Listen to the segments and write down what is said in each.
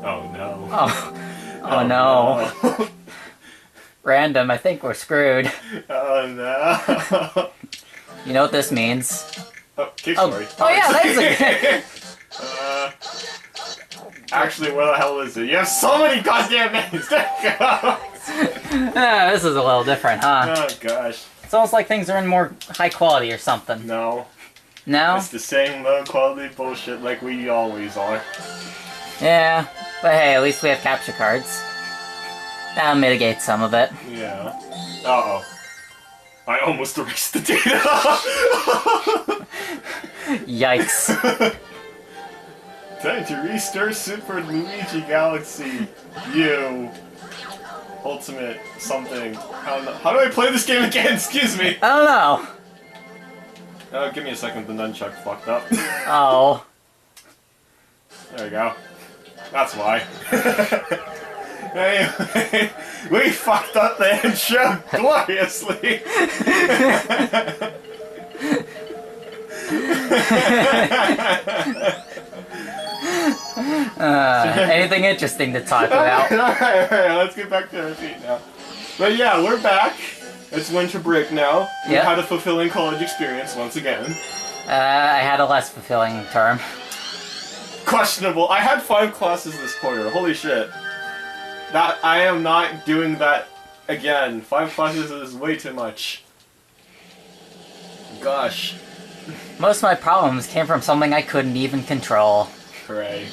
Oh no. Oh, oh no. No. Random, I think we're screwed. Oh no. You know what this means? Oh, Cave Oh, Story. oh yeah, there's a... Actually, where the hell is it? You have so many goddamn names! There you go! This is a little different, huh? Oh gosh. It's almost like things are in more high quality or something. No. No? It's the same low quality bullshit like we always are. Yeah, but hey, at least we have capture cards. That'll mitigate some of it. Yeah. Uh-oh. I almost erased the data! Yikes. Time to restart Super Luigi Galaxy U. Ultimate something. How do I play this game again? Excuse me! I don't know. Oh, give me a second, the nunchuck fucked up. Oh. There we go. That's why. Anyway, we fucked up the intro gloriously! Anything interesting to talk about? Alright, let's get back to our feet now. But yeah, we're back. It's winter break now. We Yep. had a fulfilling college experience once again. I had a less fulfilling term. Questionable. I had 5 classes this quarter. Holy shit. That I am not doing that again. 5 classes is way too much. Gosh. Most of my problems came from something I couldn't even control. Hooray.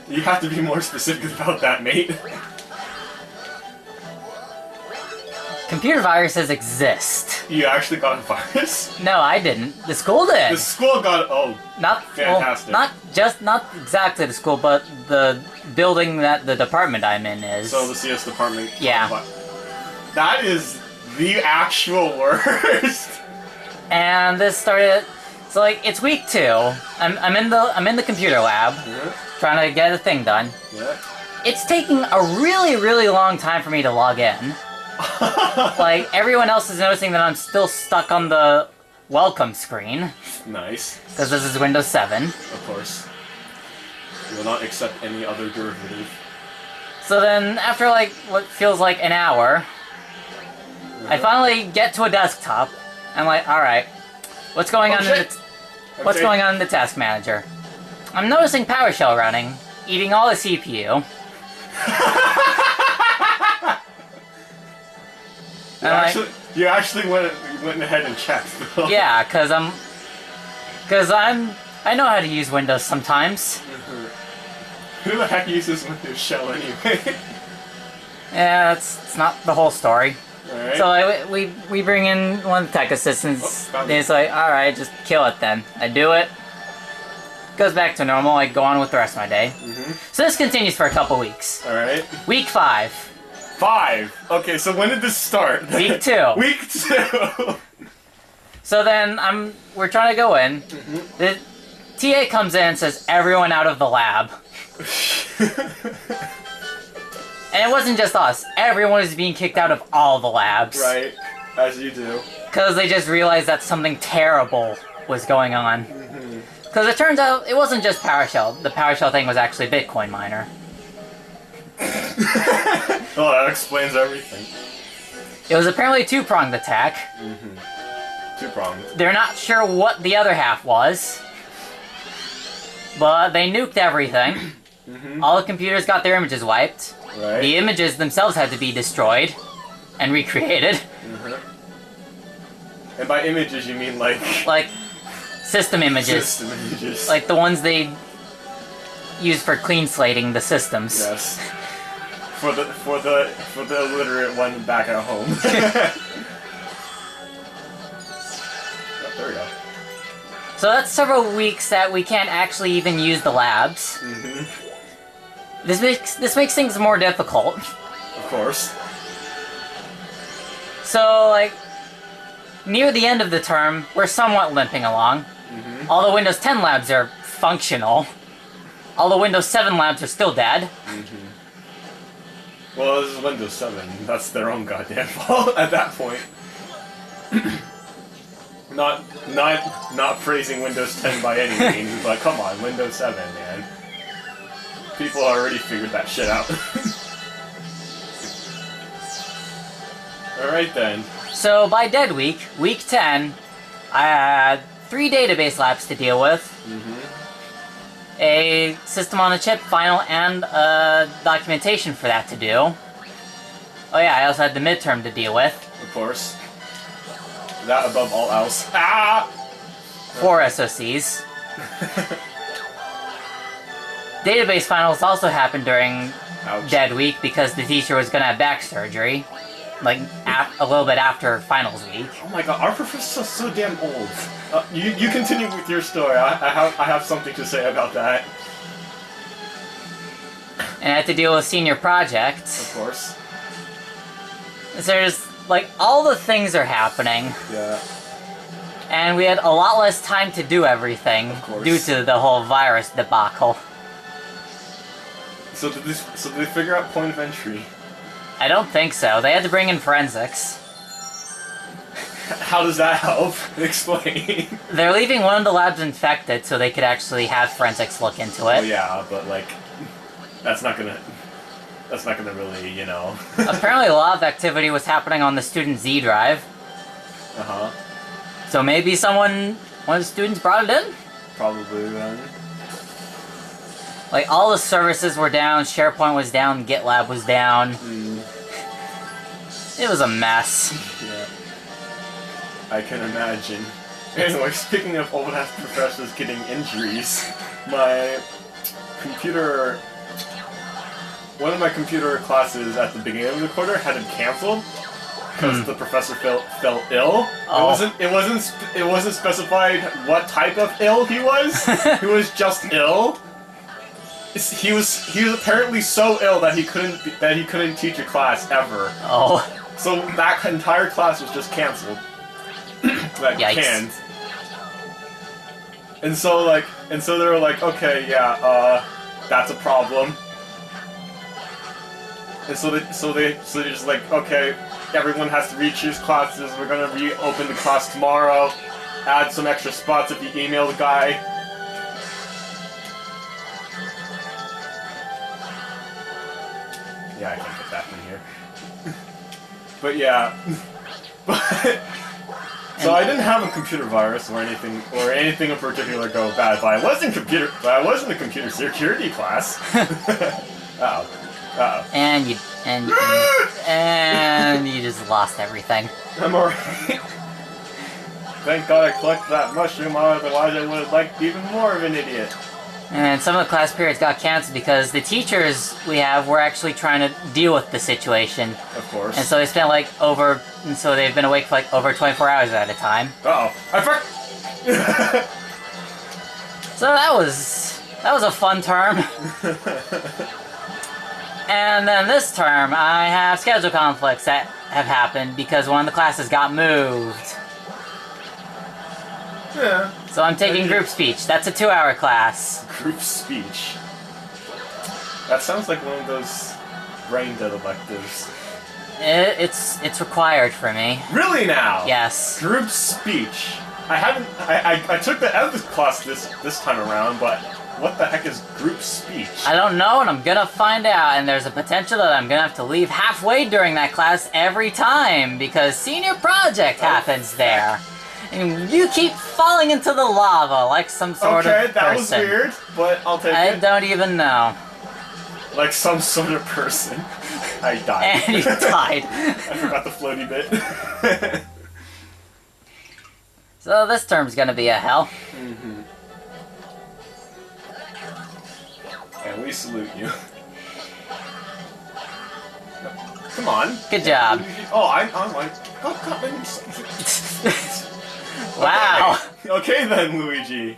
You have to be more specific about that, mate. Computer viruses exist. You actually got a virus? No, I didn't. The school did. The school got... Oh, Not fantastic. Well, not exactly the school, but the building that the department I'm in is. so the CS department... Yeah. That is the actual worst. And this started. So like it's week 2. I'm in the computer lab Yeah. trying to get a thing done. Yeah. It's taking a really long time for me to log in. Like everyone else is noticing that I'm still stuck on the welcome screen Nice. because this is Windows 7. Of course. You will not accept any other derivative. So then after like what feels like an hour, I finally get to a desktop. I'm like, all right, what's going on? What's Okay. going on in the task manager? I'm noticing PowerShell running, eating all the CPU. You actually went ahead and checked. Though. Yeah, cause I know how to use Windows sometimes. Who the heck uses Windows Shell anyway? Yeah, it's not the whole story. Alright. So we bring in one of the tech assistants. Oh, And he's like, all right, just kill it then. I do it. Goes back to normal. I go on with the rest of my day. So this continues for a couple weeks. Alright. Week 5. 5. Okay, so when did this start? Week 2. Week 2. So then we're trying to go in. The TA comes in and says, everyone out of the lab. And it wasn't just us. Everyone was being kicked out of all the labs. Right, as you do. Because they just realized that something terrible was going on. Because it turns out it wasn't just PowerShell. The PowerShell thing was actually Bitcoin miner. Oh, that explains everything. It was apparently a 2-pronged attack. 2-pronged. They're not sure what the other half was. But they nuked everything. All the computers got their images wiped. Right. The images themselves had to be destroyed and recreated. And by images you mean like... Like, system images. System images. Like the ones they use for clean slating the systems. Yes. For the illiterate one back at home. Oh, there we go. So that's several weeks that we can't actually even use the labs. This makes things more difficult. Of course. So like near the end of the term, we're somewhat limping along. All the Windows 10 labs are functional. All the Windows 7 labs are still dead. Well, this is Windows 7. That's their own goddamn fault at that point. Not praising Windows 10 by any means, but come on, Windows 7, man. People already figured that shit out. Alright then. So by Dead Week, week 10, I had 3 database labs to deal with. A system on a chip final and documentation for that to do. Oh yeah, I also had the midterm to deal with. Of course. That above all else. Ah! 4 SOCs. Database finals also happened during Ouch. Dead Week because the teacher was gonna have back surgery. Like, a little bit after finals week. Oh my god, our professor's so damn old. You continue with your story. I have something to say about that. And I had to deal with senior project. Of course. So there's, like, all the things are happening. Yeah. And we had a lot less time to do everything Of course. due to the whole virus debacle. So did they figure out point of entry? I don't think so. They had to bring in forensics. How does that help? Explain. They're leaving one of the labs infected so they could actually have forensics look into it. Oh yeah, but like, that's not gonna really, you know. Apparently a lot of activity was happening on the student Z drive. Uh-huh. So maybe one of the students brought it in? Probably then. Like, all the services were down, SharePoint was down, GitLab was down. It was a mess. Yeah. I can imagine. Anyway, speaking of old-ass professors getting injuries, one of my computer classes at the beginning of the quarter had it canceled because the professor fell ill. Oh. It wasn't specified what type of ill he was. He was just ill. He was apparently so ill that he couldn't teach a class ever. Oh. So that entire class was just canceled. Like, Yikes. canned. And so they were like, okay, yeah, that's a problem. And so they're just like, okay, everyone has to re-choose classes. We're gonna reopen the class tomorrow. Add some extra spots if you email the guy. Yeah, I can't get that from here. But yeah, so I didn't have a computer virus or anything in particular go bad. But I was in the computer security class. Uh-oh. Uh-oh. And you just lost everything. I'm alright. Thank God I collected that mushroom, otherwise I would have liked even more of an idiot. And some of the class periods got canceled because the teachers we have were actually trying to deal with the situation. Of course. And so they spent so they've been awake for like over 24 hours at a time. Uh-oh. So that was a fun term. And then this term, I have schedule conflicts that have happened because one of the classes got moved. Yeah. So I'm taking group speech. That's a 2-hour class. Group speech. That sounds like one of those brain dead electives. It's required for me. Really now? Yes. Group speech. I took the ethics class this time around, but what the heck is group speech? I don't know, and I'm gonna find out, and there's a potential that I'm gonna have to leave halfway during that class every time, because senior project happens there. And you keep falling into the lava like some sort of person. Okay, that was weird, but I'll take I it. don't even know. Like some sort of person. I died. And you died. I forgot the floaty bit. So this term's gonna be a hell. Mm-hmm. And we salute you. Come on. Good job. Oh, I'm like, oh, God. Wow. Okay then, Luigi.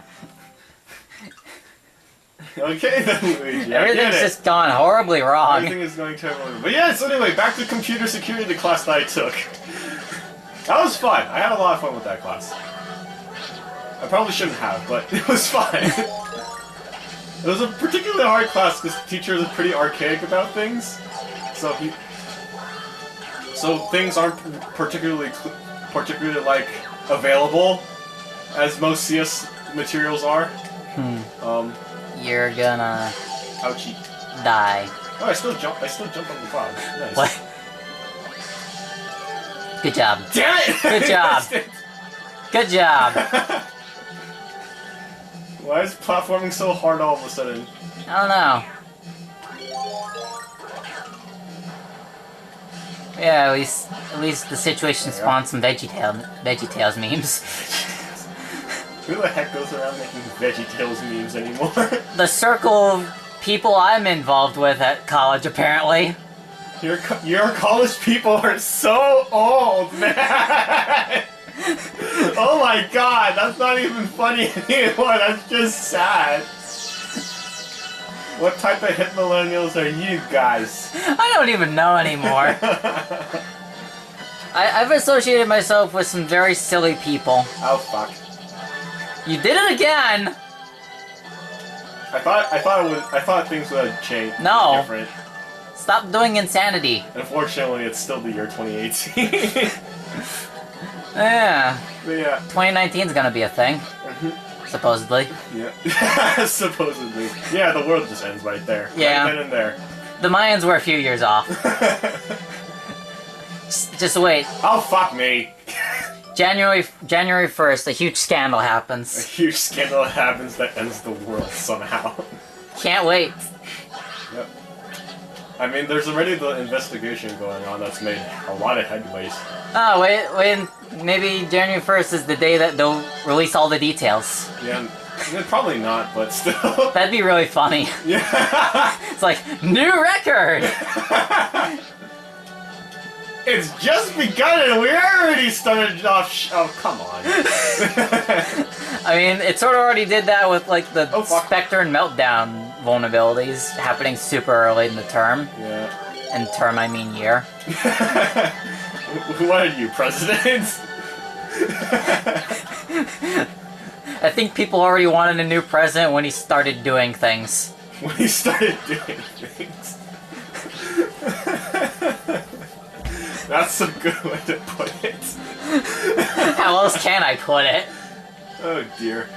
Okay then, Luigi. Everything's just gone horribly wrong. Everything is going terribly. But yeah, so anyway, back to computer security class that I took. That was fun. I had a lot of fun with that class. I probably shouldn't have, but it was fun. It was a particularly hard class because the teacher is pretty archaic about things. So things aren't particularly like available as most CS materials are. You're gonna Ouchie. die. Oh, I still jump on the cloud. Nice. What? Good job. Damn it! Good job. Good job. Why is platforming so hard all of a sudden? I don't know. Yeah, at least the situation spawned some VeggieTales memes. Who the heck goes around making VeggieTales memes anymore? The circle of people I'm involved with at college, apparently. Your college people are so old, man! Oh my god, that's not even funny anymore, that's just sad. What type of hip millennials are you guys? I don't even know anymore. I've associated myself with some very silly people. Oh fuck. You did it again! I thought things would have changed. No. Different. Stop doing insanity. Unfortunately, it's still the year 2018. Yeah. But yeah. 2019 is gonna be a thing. Supposedly. Yeah. Supposedly. Yeah, the world just ends right there. Yeah. Right then and there. The Mayans were a few years off. Just wait. Oh, fuck me. January 1st, a huge scandal A happens. huge scandal happens that ends the world somehow. Can't wait. Yep. I mean, there's already the investigation going on that's made a lot of headways. Oh, wait, maybe January 1st is the day that they'll release all the details. Yeah, probably not, but still. That'd be really funny. Yeah. It's like, new record! It's just begun and we already started off oh, come on. I mean, it sort of already did that with, like, the Oh, fuck. Spectre and Meltdown vulnerabilities happening super early in the term. Yeah. And term, I mean year. What are you, president? I think people already wanted a new president when he started doing things. When he started doing things. That's a good way to put it. How else can I put it? Oh dear.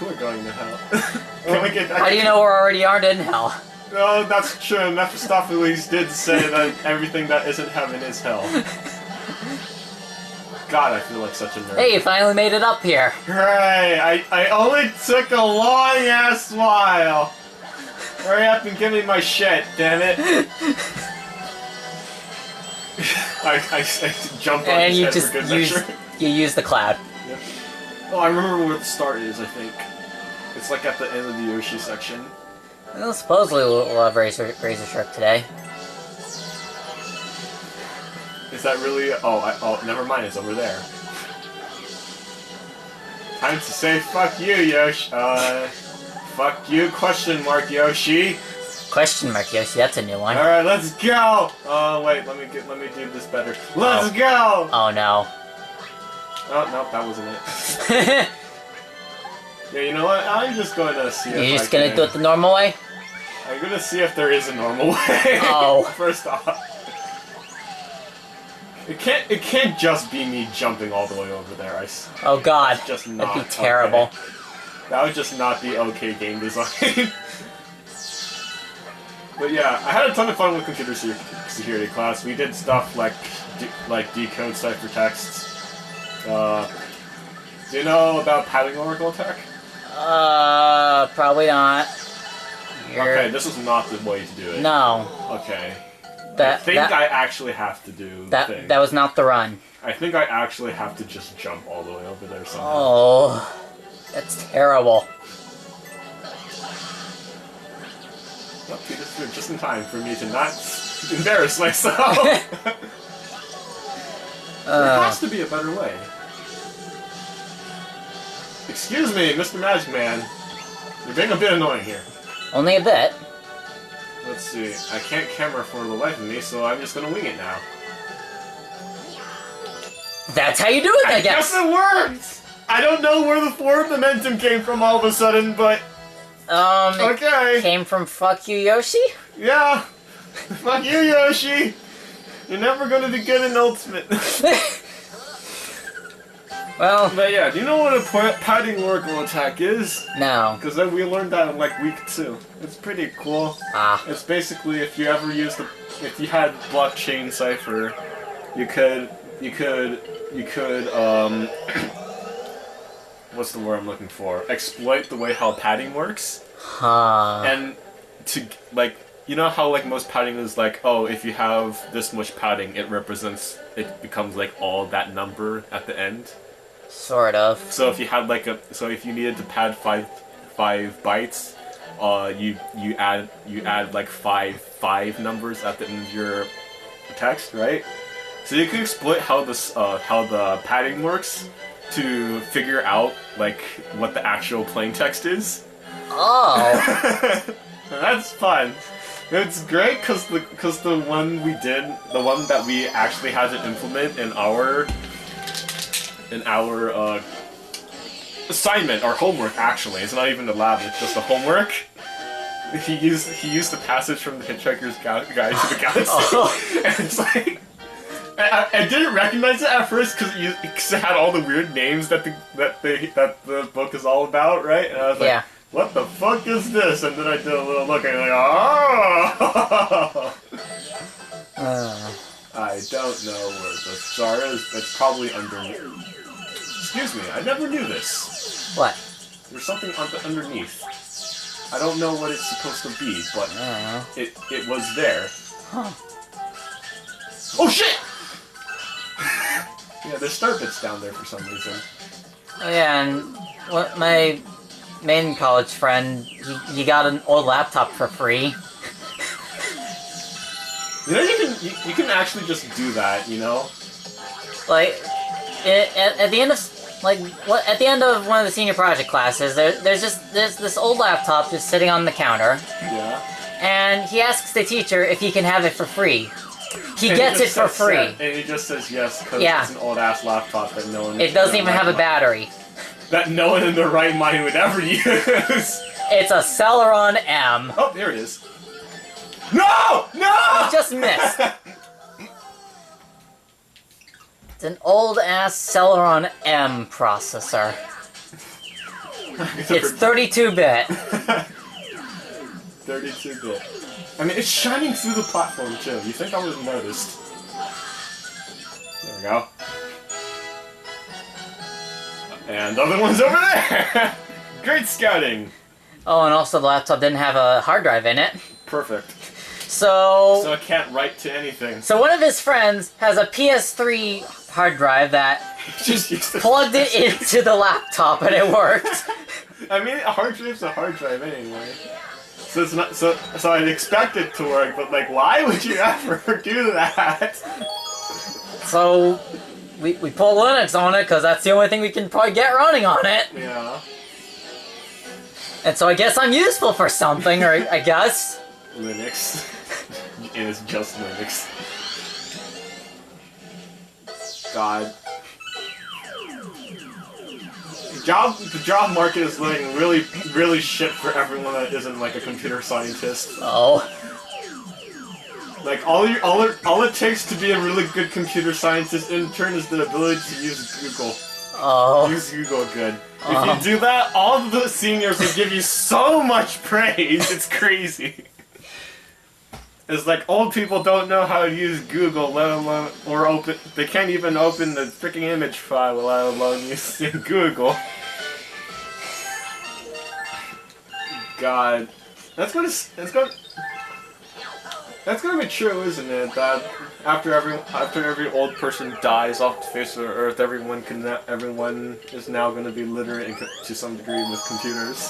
We're going to hell. Can we get back? How do you know we already aren't in hell? No, that's true. Mephistopheles did say that everything that isn't heaven is hell. God, I feel like such a nerd. Hey, you finally made it up here. Hooray! I only took a long ass while. Hurry up and give me my shit, damn it. I jumped on And his you head just for good used measure. you used the cloud. Yep. Oh, I remember where the start is, I think. It's like at the end of the Yoshi section. Well, supposedly we'll have Razor Shark today. Is that really? Oh, never mind. It's over there. Time to say fuck you, Yoshi. Fuck you? Question mark, Yoshi. Question mark, Yoshi. That's a new one. All right, let's go. Oh wait, let me do this better. Let's go. Oh no. Oh no, that wasn't it. Yeah, you know what? I'm just going to see. You're just gonna do it the normal way? I'm gonna see if there is a normal way. Oh. First off. It can't just be me jumping all the way over there. Oh god. That's just not That'd be terrible. Okay. That would just not be okay game design. But yeah, I had a ton of fun with computer security class. We did stuff like decode ciphertexts. Do you know about padding oracle attack? Probably not. Okay, this is not the way to do it. No. Okay. I think I actually have to do the thing. That was not the run. I think I actually have to just jump all the way over there somehow. Oh, that's terrible. Well, just in time for me to not embarrass myself. There has to be a better way. Excuse me, Mr. Magic Man. You're being a bit annoying here. Only a bit. Let's see. I can't camera for the life of me, so I'm just gonna wing it now. That's how you do it, I guess guess. it worked! I don't know where the forward momentum came from all of a sudden, but... okay. It came from fuck you, Yoshi? Yeah. Fuck you, Yoshi. You're never gonna be good in Ultimate. Well, But yeah, do you know what a padding oracle attack is? no. Because then we learned that in like week 2. It's pretty cool. Ah. It's basically if you ever used if you had blockchain cipher, you could what's the word I'm looking for? Exploit the way how padding works. Huh. And to like, you know how like most padding is like, oh, if you have this much padding, it becomes like all that number at the end. Sort of. So if you had like if you needed to pad five bytes, you add like five numbers at the end of your text, right? So you can exploit how the padding works to figure out like what the actual plain text is. Oh. That's fun. It's great because the one that we actually had to implement in our assignment, our homework actually. It's not even the lab, it's just the homework. He used the passage from the Hitchhiker's Guide to the Galaxy. Oh. And it's like I didn't recognize it at first because it had all the weird names that the book is all about, right? And I was like, Yeah. what the fuck is this? And then I did a little look and I'm like, oh! I don't know where the star is. It's probably underneath. Excuse me, I never knew this. What? There's something underneath. I don't know what it's supposed to be, but I it was there. Huh. Oh shit! Yeah, there's star bits down there for some reason. Oh, yeah, and what my main college friend, he got an old laptop for free. You know, you can actually just do that, you know? Like, at the end of at the end of one of the senior project classes, there's this old laptop just sitting on the counter, Yeah. and he asks the teacher if he can have it for free. He gets it for free. And he just says yes because Yeah. it's an old ass laptop that no one. It doesn't even have a battery. That no one in their right mind would ever use. It's a Celeron M. Oh, there it is. No! No! Just missed. It's an old-ass Celeron M processor. It's 32-bit. 32-bit. I mean, it's shining through the platform, too. You think I would have noticed. There we go. And the other one's over there! Great scouting! Oh, and also the laptop didn't have a hard drive in it. Perfect. So So I can't write to anything. So one of his friends has a PS3 hard drive that Just used to plugged it into the laptop and it worked. I mean, a hard drive's a hard drive anyway. So it's not so I'd expect it to work, but like, why would you ever do that? So we pull Linux on it because that's the only thing we can probably get running on it. Yeah. And so I guess I'm useful for something, or I guess. Linux. It is just Linux. God. The job market is looking really, really shit for everyone that isn't like a computer scientist. Oh. Like all it takes to be a really good computer scientist intern is the ability to use Google. Oh. Use Google good. If you do that, all of the seniors will give you so much praise. It's crazy. It's like old people don't know how to use Google, let alone they can't even open the freaking image file, let alone using Google. God, that's gonna be true, isn't it? That after every old person dies off the face of the earth, everyone is now going to be literate to some degree with computers.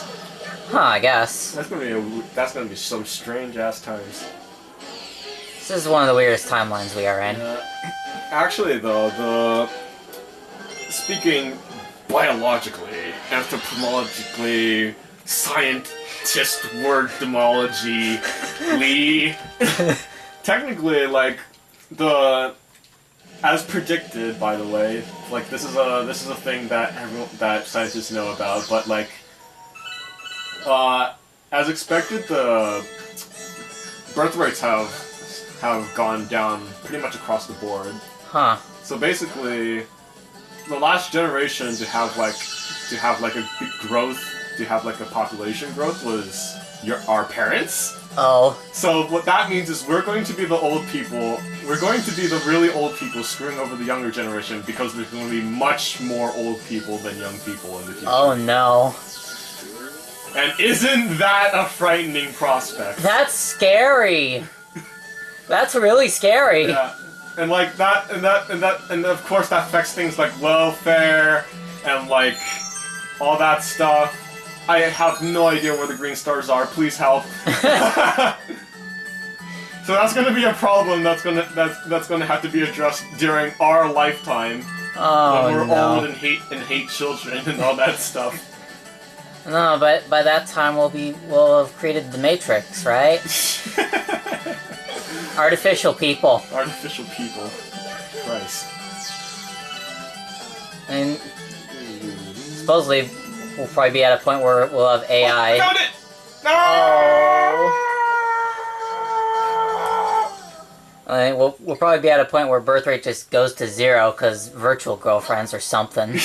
Huh, I guess. That's gonna be some strange ass times. This is one of the weirdest timelines we are in. Actually, though, speaking biologically, anthropologically, scientist word demology, technically, like as predicted, by the way, like this is a thing that scientists know about, but like as expected, the birth rates have gone down pretty much across the board. Huh. So basically, last generation to have like a big growth, to have like a population growth was our parents. Oh. So what that means is we're going to be the old people. We're going to be the really old people screwing over the younger generation because there's going to be much more old people than young people in the future. Oh no. And isn't that a frightening prospect? That's scary. That's really scary. Yeah. And like and of course that affects things like welfare and like all that stuff. I have no idea where the green stars are. Please help. So that's going to be a problem. That's going to have to be addressed during our lifetime Oh when we're no. old and hate children and all that stuff. No, but by that time we'll have created the Matrix, right? Artificial people. Artificial people. Christ. And supposedly we'll probably be at a point where we'll have AI. Oh, found it! No! I mean, we'll probably be at a point where birth rate just goes to 0 because virtual girlfriends or something.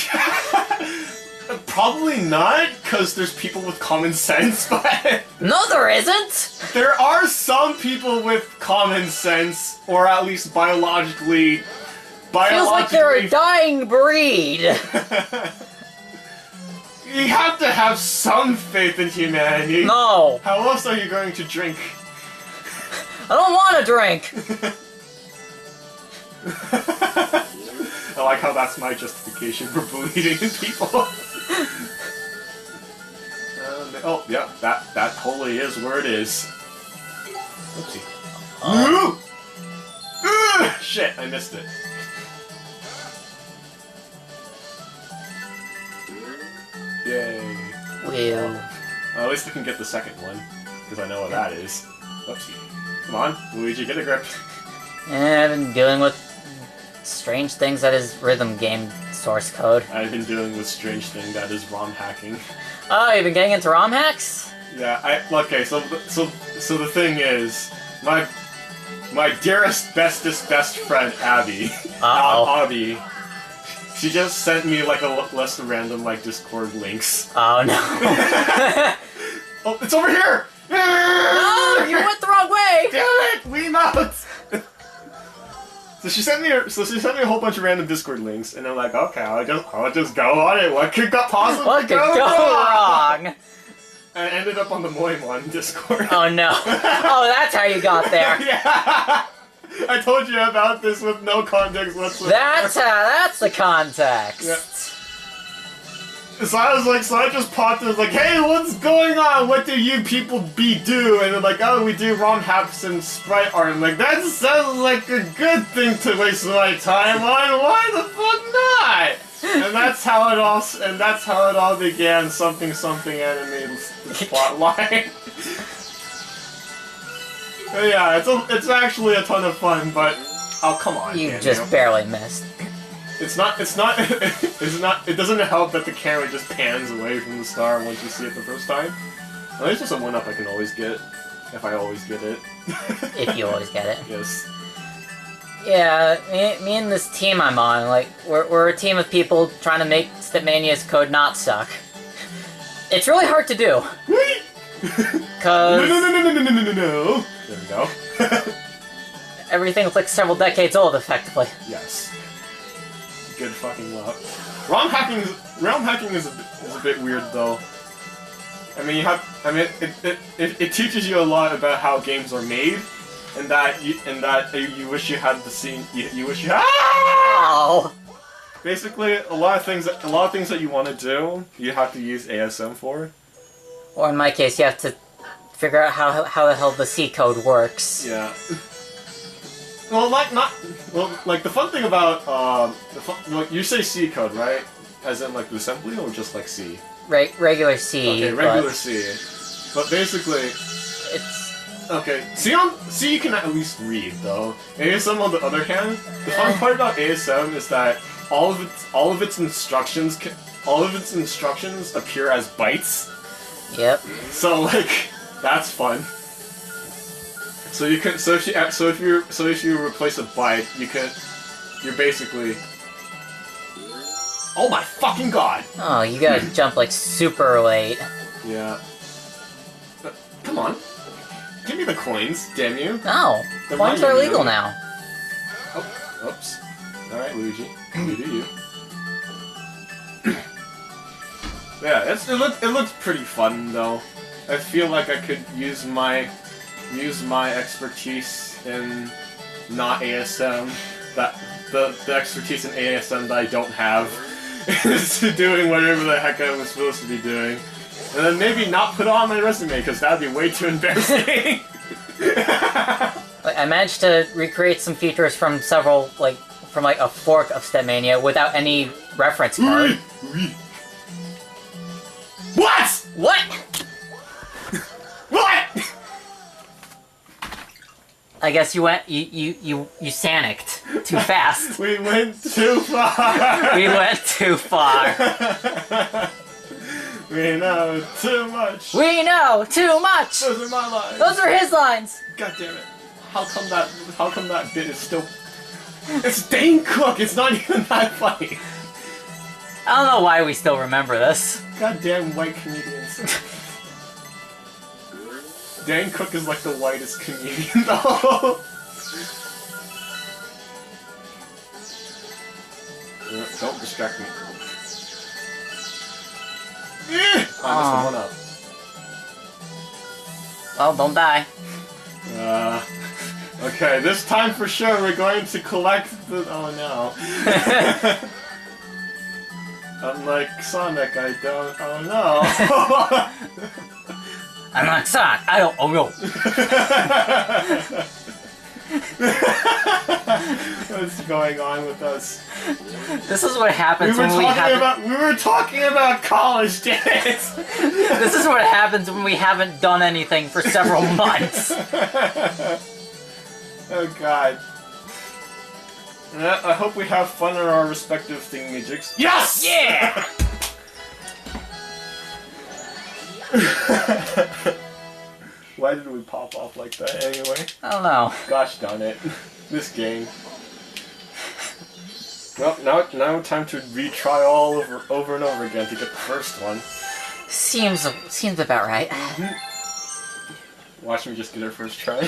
Probably not, because there's people with common sense, but... No, there isn't! There are some people with common sense, or at least biologically... Feels like they're a dying breed! You have to have some faith in humanity. No! How else are you going to drink? I don't want to drink! I like how that's my justification for believing in people. Oh, yeah, that totally is where it is. Oopsie. Shit, I missed it. Yay. Well, At least I can get the second one, because I know what that is. Oopsie. Come on, Luigi, get a grip. I've been dealing with strange things that is rhythm game source code. I've been dealing with strange thing that is ROM hacking. Oh, you've been getting into ROM hacks? Yeah, okay, so the thing is, my dearest, bestest, best friend, Abby, Abby, she just sent me like a list of random like Discord links. Oh no. Oh, it's over here! No, you went the wrong way! Damn it! Wiimotes! So she sent me a whole bunch of random Discord links, and I'm like, okay, I'll just go on it. What could possibly What could go wrong? And I ended up on the Moimon Discord. Oh no. Oh, that's how you got there. Yeah! I told you about this with no context whatsoever. That's the context. Yeah. So I just popped in, like, hey, what's going on? What do you people do? And they're like, oh, we do ROM hacks and sprite art. I'm like, that sounds like a good thing to waste my time on. Why the fuck not? And that's how it all began. Something anime plotline. Yeah, it's actually a ton of fun, but oh come on, You Daniel. just barely missed. It doesn't help that the camera just pans away from the star once you see it the first time. Well, it's just a one-up I can always get, if I always get it. If you always get it. Yes. Yeah, me and this team I'm on, like, we're a team of people trying to make Stepmania's code not suck. It's really hard to do. Wait! Cause No. There we go. everything's like several decades old, effectively. Yes. Good fucking luck. ROM hacking is a bit weird though. I mean, it teaches you a lot about how games are made, and that you wish you had the scene. You wish you had. Oh. Basically, a lot of things that you want to do, you have to use ASM for. Or in my case, you have to figure out how the hell the C code works. Yeah. Well, like the fun thing about you say C code, right? As in like the assembly, or just like C? Regular C. Okay, regular C. But basically, It's okay. C you can at least read though. ASM on the other hand, the fun part about ASM is that all of its instructions appear as bytes. Yep. So like that's fun. So you can if you replace a byte, you're basically Oh my fucking god! Oh, you gotta jump like super late. Yeah. Come on. Give me the coins, damn you. No, They're coins mine, are you legal know. now. Oh, oops. Alright, Luigi. You do you. Yeah, it looks pretty fun though. I feel like I could use my expertise in not ASM, the expertise in ASM that I don't have, to doing whatever the heck I was supposed to be doing, and then maybe not put it on my resume because that'd be way too embarrassing. Like, I managed to recreate some features from several, from a fork of Stepmania without any reference card. What? What? What? I guess you went, you sanicked too fast. We went too far. We went too far. We know too much. We know too much. Those are my lines. Those are his lines. God damn it! How come that bit is still? It's Dane Cook. It's not even that funny. I don't know why we still remember this. Goddamn white comedians. Dane Cook is like the whitest comedian though. Don't distract me. I missed one up. Well, don't die. Okay, this time for sure we're going to collect the. Oh no. Unlike Sonic, I don't. Oh no. I'm not Sonic. I don't. Oh no. What's going on with us? This is what happens when we haven't. We were talking about college, damn it! This is what happens when we haven't done anything for several months. Oh god. I hope we have fun in our respective thingamajigs. Yes! Yeah! Why did we pop off like that anyway? I don't know. Gosh darn it. This game. Well, now time to retry all over and over again to get the first one. Seems about right. Watch me just get our first try.